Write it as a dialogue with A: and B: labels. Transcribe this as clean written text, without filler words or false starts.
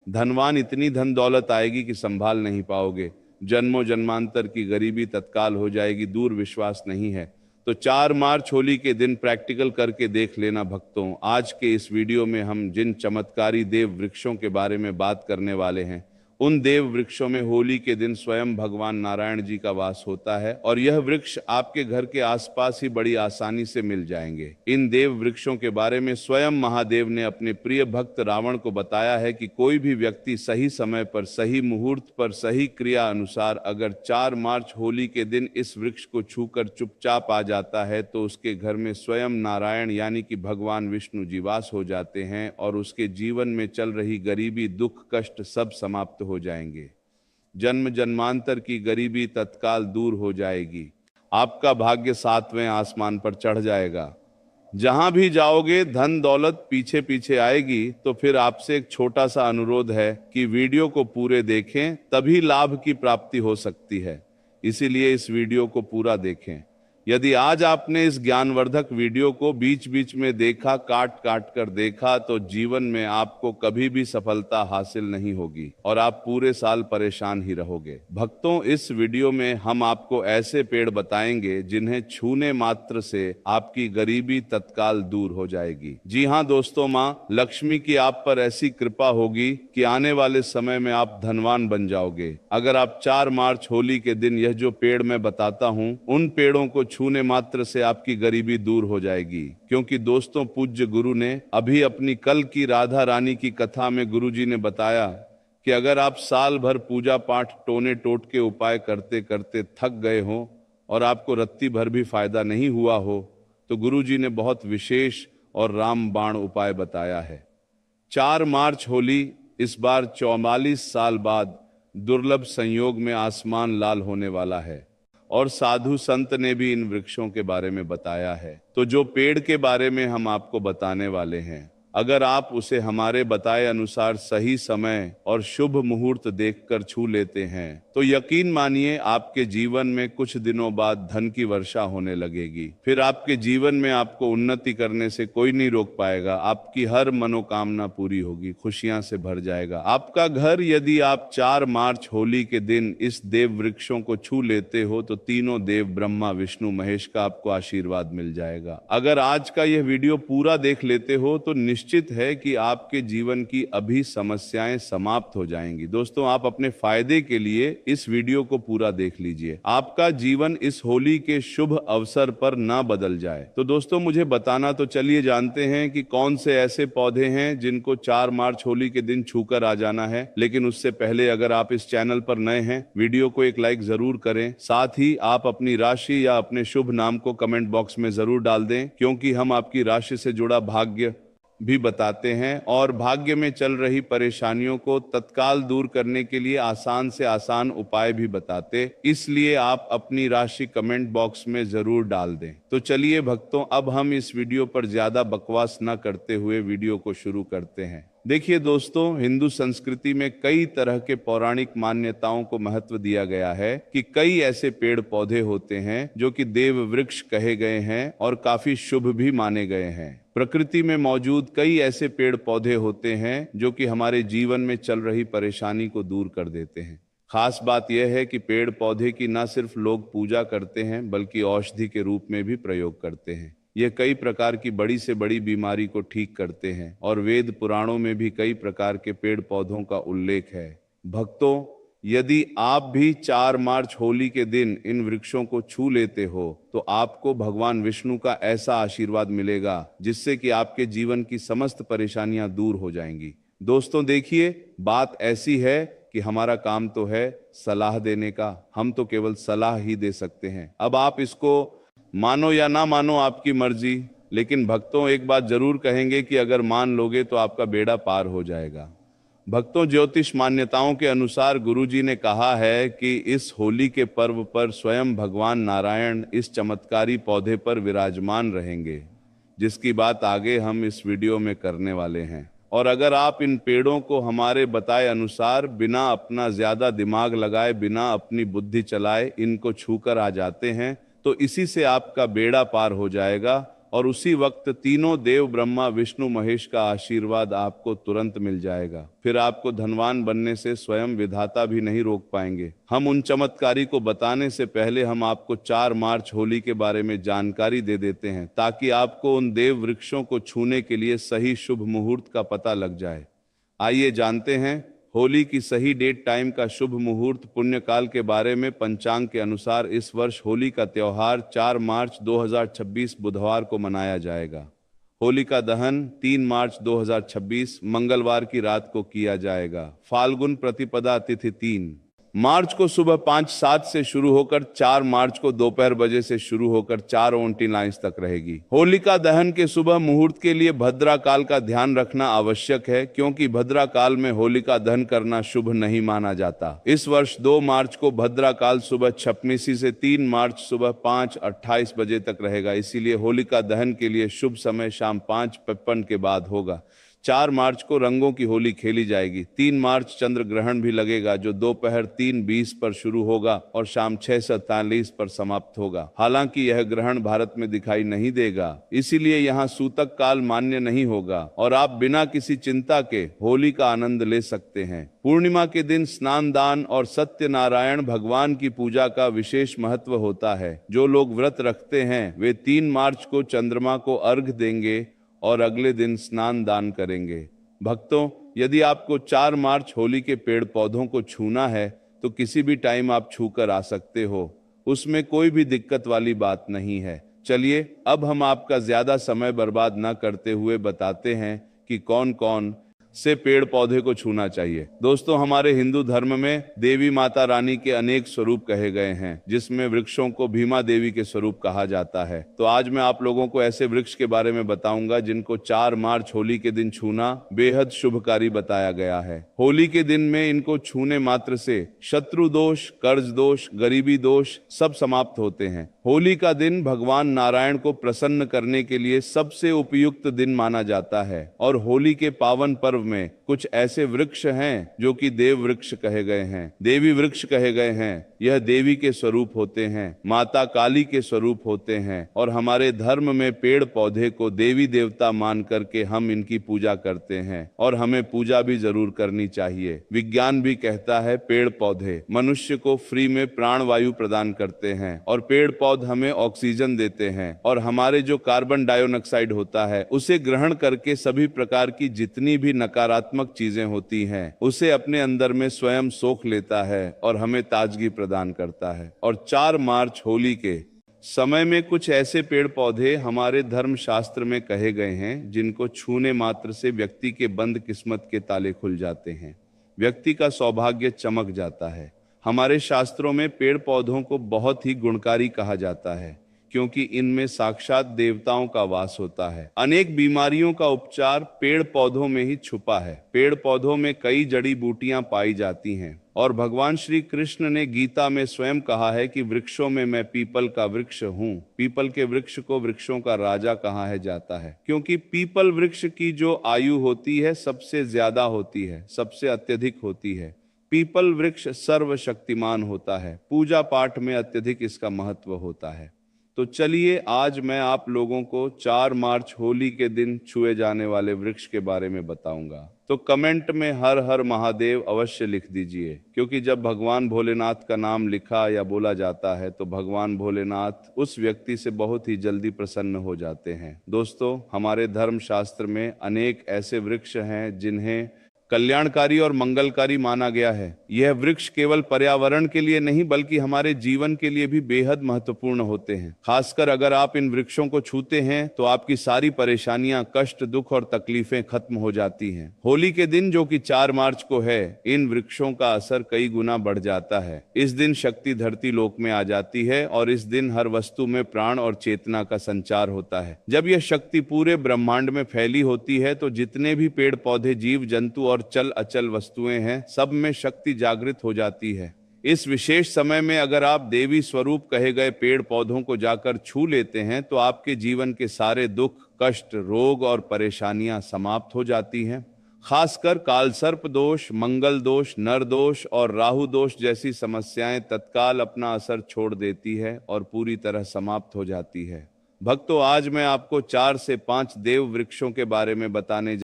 A: धनवान इतनी धन दौलत आएगी कि संभाल नहीं पाओगे। जन्मों जन्मांतर की गरीबी तत्काल हो जाएगी, दूर विश्वास नहीं है। तो 4 मार्च होली के दिन प्रैक्टिकल करके देख लेना भक्तों। आज के इस वीडियो में हम जिन चमत्कारी देव वृक्षों के बारे में बात करने वाले हैं, उन देव वृक्षों में होली के दिन स्वयं भगवान नारायण जी का वास होता है और यह वृक्ष आपके घर के आसपास ही बड़ी आसानी से मिल जाएंगे। इन देव वृक्षों के बारे में स्वयं महादेव ने अपने प्रिय भक्त रावण को बताया है कि कोई भी व्यक्ति सही समय पर, सही मुहूर्त पर, सही क्रिया अनुसार अगर 4 मार्च होली के दिन इस वृक्ष को छूकर चुपचाप आ जाता है तो उसके घर में स्वयं नारायण यानी कि भगवान विष्णु जी वास हो जाते हैं और उसके जीवन में चल रही गरीबी, दुख, कष्ट सब समाप्त हो जाएंगे। जन्म जन्मांतर की गरीबी तत्काल दूर हो जाएगी। आपका भाग्य 7वें आसमान पर चढ़ जाएगा। जहां भी जाओगे धन दौलत पीछे पीछे आएगी। तो फिर आपसे एक छोटा सा अनुरोध है कि वीडियो को पूरे देखें, तभी लाभ की प्राप्ति हो सकती है। इसीलिए इस वीडियो को पूरा देखें। यदि आज आपने इस ज्ञानवर्धक वीडियो को बीच बीच में देखा, काट काट कर देखा, तो जीवन में आपको कभी भी सफलता हासिल नहीं होगी और आप पूरे साल परेशान ही रहोगे। भक्तों, इस वीडियो में हम आपको ऐसे पेड़ बताएंगे जिन्हें छूने मात्र से आपकी गरीबी तत्काल दूर हो जाएगी। जी हाँ दोस्तों, माँ लक्ष्मी की आप पर ऐसी कृपा होगी कि आने वाले समय में आप धनवान बन जाओगे। अगर आप 4 मार्च होली के दिन यह जो पेड़ मैं बताता हूँ, उन पेड़ों को छूने मात्र से आपकी गरीबी दूर हो जाएगी। क्योंकि दोस्तों, पूज्य गुरु ने अभी अपनी कल की राधा रानी की कथा में गुरुजी ने बताया कि अगर आप साल भर पूजा पाठ, टोने टोटके उपाय करते करते थक गए हो और आपको रत्ती भर भी फायदा नहीं हुआ हो, तो गुरुजी ने बहुत विशेष और रामबाण उपाय बताया है। 4 मार्च होली इस बार 44 साल बाद दुर्लभ संयोग में आसमान लाल होने वाला है और साधु संत ने भी इन वृक्षों के बारे में बताया है। तो जो पेड़ के बारे में हम आपको बताने वाले हैं, अगर आप उसे हमारे बताए अनुसार सही समय और शुभ मुहूर्त देखकर छू लेते हैं तो यकीन मानिए आपके जीवन में कुछ दिनों बाद धन की वर्षा होने लगेगी। फिर आपके जीवन में आपको उन्नति करने से कोई नहीं रोक पाएगा। आपकी हर मनोकामना पूरी होगी, खुशियां से भर जाएगा आपका घर। यदि आप 4 मार्च होली के दिन इस देव वृक्षों को छू लेते हो तो तीनों देव ब्रह्मा विष्णु महेश का आपको आशीर्वाद मिल जाएगा। अगर आज का यह वीडियो पूरा देख लेते हो तो निश्चित है कि आपके जीवन की अभी समस्याएं समाप्त हो जाएंगी। दोस्तों, आप अपने फायदे के लिए इस वीडियो को पूरा देख लीजिए। आपका जीवन इस होली के शुभ अवसर पर ना बदल जाए। तो दोस्तों, मुझे बताना तो चलिए जानते हैं कि कौन से ऐसे पौधे हैं जिनको 4 मार्च होली के दिन छूकर आ जाना है। लेकिन उससे पहले अगर आप इस चैनल पर नए हैं, वीडियो को एक लाइक जरूर करें। साथ ही आप अपनी राशि या अपने शुभ नाम को कमेंट बॉक्स में जरूर डाल दें, क्योंकि हम आपकी राशि से जुड़ा भाग्य भी बताते हैं और भाग्य में चल रही परेशानियों को तत्काल दूर करने के लिए आसान से आसान उपाय भी बताते। इसलिए आप अपनी राशि कमेंट बॉक्स में जरूर डाल दें। तो चलिए भक्तों, अब हम इस वीडियो पर ज्यादा बकवास न करते हुए वीडियो को शुरू करते हैं। देखिए दोस्तों, हिंदू संस्कृति में कई तरह के पौराणिक मान्यताओं को महत्व दिया गया है कि कई ऐसे पेड़ पौधे होते हैं जो कि देव वृक्ष कहे गए हैं और काफी शुभ भी माने गए हैं। प्रकृति में मौजूद कई ऐसे पेड़ पौधे होते हैं जो कि हमारे जीवन में चल रही परेशानी को दूर कर देते हैं। खास बात यह है कि पेड़ पौधे की न सिर्फ लोग पूजा करते हैं बल्कि औषधि के रूप में भी प्रयोग करते हैं। ये कई प्रकार की बड़ी से बड़ी बीमारी को ठीक करते हैं और वेद पुराणों में भी कई प्रकार के पेड़ पौधों का उल्लेख है। भक्तों, यदि आप भी 4 मार्च होली के दिन इन वृक्षों को छू लेते हो तो आपको भगवान विष्णु का ऐसा आशीर्वाद मिलेगा जिससे कि आपके जीवन की समस्त परेशानियां दूर हो जाएंगी। दोस्तों देखिए, बात ऐसी है कि हमारा काम तो है सलाह देने का, हम तो केवल सलाह ही दे सकते हैं। अब आप इसको मानो या ना मानो, आपकी मर्जी। लेकिन भक्तों, एक बात जरूर कहेंगे कि अगर मान लोगे तो आपका बेड़ा पार हो जाएगा। भक्तों, ज्योतिष मान्यताओं के अनुसार गुरुजी ने कहा है कि इस होली के पर्व पर स्वयं भगवान नारायण इस चमत्कारी पौधे पर विराजमान रहेंगे, जिसकी बात आगे हम इस वीडियो में करने वाले हैं। और अगर आप इन पेड़ों को हमारे बताए अनुसार बिना अपना ज्यादा दिमाग लगाए, बिना अपनी बुद्धि चलाए इनको छूकर आ जाते हैं तो इसी से आपका बेड़ा पार हो जाएगा और उसी वक्त तीनों देव ब्रह्मा विष्णु महेश का आशीर्वाद आपको तुरंत मिल जाएगा। फिर आपको धनवान बनने से स्वयं विधाता भी नहीं रोक पाएंगे। हम उन चमत्कारी को बताने से पहले हम आपको 4 मार्च होली के बारे में जानकारी दे देते हैं, ताकि आपको उन देव वृक्षों को छूने के लिए सही शुभ मुहूर्त का पता लग जाए। आइए जानते हैं होली की सही डेट टाइम का शुभ मुहूर्त पुण्यकाल के बारे में। पंचांग के अनुसार इस वर्ष होली का त्योहार 4 मार्च 2026 बुधवार को मनाया जाएगा। होलिका दहन 3 मार्च 2026 मंगलवार की रात को किया जाएगा। फाल्गुन प्रतिपदा तिथि 3 मार्च को सुबह 5:07 से शुरू होकर 4 मार्च को दोपहर बजे से शुरू होकर 4:29 तक रहेगी। होलिका दहन के सुबह मुहूर्त के लिए भद्रा काल का ध्यान रखना आवश्यक है, क्योंकि भद्रा काल में होलिका दहन करना शुभ नहीं माना जाता। इस वर्ष 2 मार्च को भद्रा काल सुबह 6:56 से 3 मार्च सुबह 5:28 बजे तक रहेगा। इसीलिए होलिका दहन के लिए शुभ समय शाम 5:55 के बाद होगा। 4 मार्च को रंगों की होली खेली जाएगी। 3 मार्च चंद्र ग्रहण भी लगेगा, जो दोपहर 3:20 पर शुरू होगा और शाम 6:43 पर समाप्त होगा। हालांकि यह ग्रहण भारत में दिखाई नहीं देगा, इसीलिए यहाँ सूतक काल मान्य नहीं होगा और आप बिना किसी चिंता के होली का आनंद ले सकते हैं। पूर्णिमा के दिन स्नान दान और सत्यनारायण भगवान की पूजा का विशेष महत्व होता है। जो लोग व्रत रखते हैं वे 3 मार्च को चंद्रमा को अर्घ्य देंगे और अगले दिन स्नान दान करेंगे। भक्तों, यदि आपको 4 मार्च होली के पेड़ पौधों को छूना है तो किसी भी टाइम आप छू कर आ सकते हो, उसमें कोई भी दिक्कत वाली बात नहीं है। चलिए अब हम आपका ज्यादा समय बर्बाद न करते हुए बताते हैं कि कौन कौन से पेड़ पौधे को छूना चाहिए। दोस्तों, हमारे हिंदू धर्म में देवी माता रानी के अनेक स्वरूप कहे गए हैं, जिसमें वृक्षों को भीमा देवी के स्वरूप कहा जाता है। तो आज मैं आप लोगों को ऐसे वृक्ष के बारे में बताऊंगा जिनको 4 मार्च होली के दिन छूना बेहद शुभकारी बताया गया है। होली के दिन में इनको छूने मात्र से शत्रु दोष, कर्ज दोष, गरीबी दोष सब समाप्त होते हैं। होली का दिन भगवान नारायण को प्रसन्न करने के लिए सबसे उपयुक्त दिन माना जाता है और होली के पावन पर्व में कुछ ऐसे वृक्ष हैं जो कि देव वृक्ष कहे गए हैं, देवी वृक्ष कहे गए हैं। यह देवी के स्वरूप होते हैं, माता काली के स्वरूप होते हैं और हमारे धर्म में पेड़ पौधे को देवी देवता मान करके हम इनकी पूजा करते हैं और हमें पूजा भी जरूर करनी चाहिए। विज्ञान भी कहता है पेड़ पौधे मनुष्य को फ्री में प्राण वायु प्रदान करते हैं और पेड़ पौधे हमें ऑक्सीजन देते हैं और हमारे जो कार्बन डाइऑक्साइड होता है उसे ग्रहण करके सभी प्रकार की जितनी भी नकारात्मक चीजें होती हैं उसे अपने अंदर में स्वयं सोख लेता है और हमें ताजगी प्रदान करता है। और 4 मार्च होली के समय में कुछ ऐसे पेड़ पौधे हमारे धर्म शास्त्र में कहे गए हैं जिनको छूने मात्र से व्यक्ति के बंद किस्मत के ताले खुल जाते हैं, व्यक्ति का सौभाग्य चमक जाता है। हमारे शास्त्रों में पेड़ पौधों को बहुत ही गुणकारी कहा जाता है, क्योंकि इनमें साक्षात देवताओं का वास होता है। अनेक बीमारियों का उपचार पेड़ पौधों में ही छुपा है। पेड़ पौधों में कई जड़ी बूटियां पाई जाती हैं और भगवान श्री कृष्ण ने गीता में स्वयं कहा है कि वृक्षों में मैं पीपल का वृक्ष हूँ। पीपल के वृक्ष को वृक्षों का राजा कहा है जाता है, क्योंकि पीपल वृक्ष की जो आयु होती है सबसे ज्यादा होती है, सबसे अत्यधिक होती है। पीपल वृक्ष सर्वशक्तिमान होता है, पूजा पाठ में अत्यधिक इसका महत्व होता है। तो चलिए आज मैं आप लोगों को 4 मार्च होली के दिन छुए जाने वाले वृक्ष के बारे में बताऊंगा। तो कमेंट में हर हर महादेव अवश्य लिख दीजिए, क्योंकि जब भगवान भोलेनाथ का नाम लिखा या बोला जाता है तो भगवान भोलेनाथ उस व्यक्ति से बहुत ही जल्दी प्रसन्न हो जाते हैं। दोस्तों, हमारे धर्म शास्त्र में अनेक ऐसे वृक्ष हैं जिन्हें कल्याणकारी और मंगलकारी माना गया है। यह वृक्ष केवल पर्यावरण के लिए नहीं बल्कि हमारे जीवन के लिए भी बेहद महत्वपूर्ण होते हैं। खासकर अगर आप इन वृक्षों को छूते हैं तो आपकी सारी परेशानियां, कष्ट, दुख और तकलीफें खत्म हो जाती हैं। होली के दिन जो कि 4 मार्च को है, इन वृक्षों का असर कई गुना बढ़ जाता है। इस दिन शक्ति धरती लोक में आ जाती है और इस दिन हर वस्तु में प्राण और चेतना का संचार होता है। जब यह शक्ति पूरे ब्रह्मांड में फैली होती है तो जितने भी पेड़ पौधे, जीव जंतु और चल अचल वस्तुएं हैं, सब में शक्ति जागृत हो जाती है। इस विशेष समय में अगर आप देवी स्वरूप कहे गए पेड़ पौधों को जाकर छू लेते हैं तो आपके जीवन के सारे दुख, कष्ट, रोग और परेशानियां समाप्त हो जाती हैं। खासकर कालसर्प दोष, मंगल दोष, नर दोष और राहु दोष जैसी समस्याएं तत्काल अपना असर छोड़ देती है और पूरी तरह समाप्त हो जाती है। भक्तों, आज मैं आपको 4 से 5 देव वृक्षों के बारे में बताने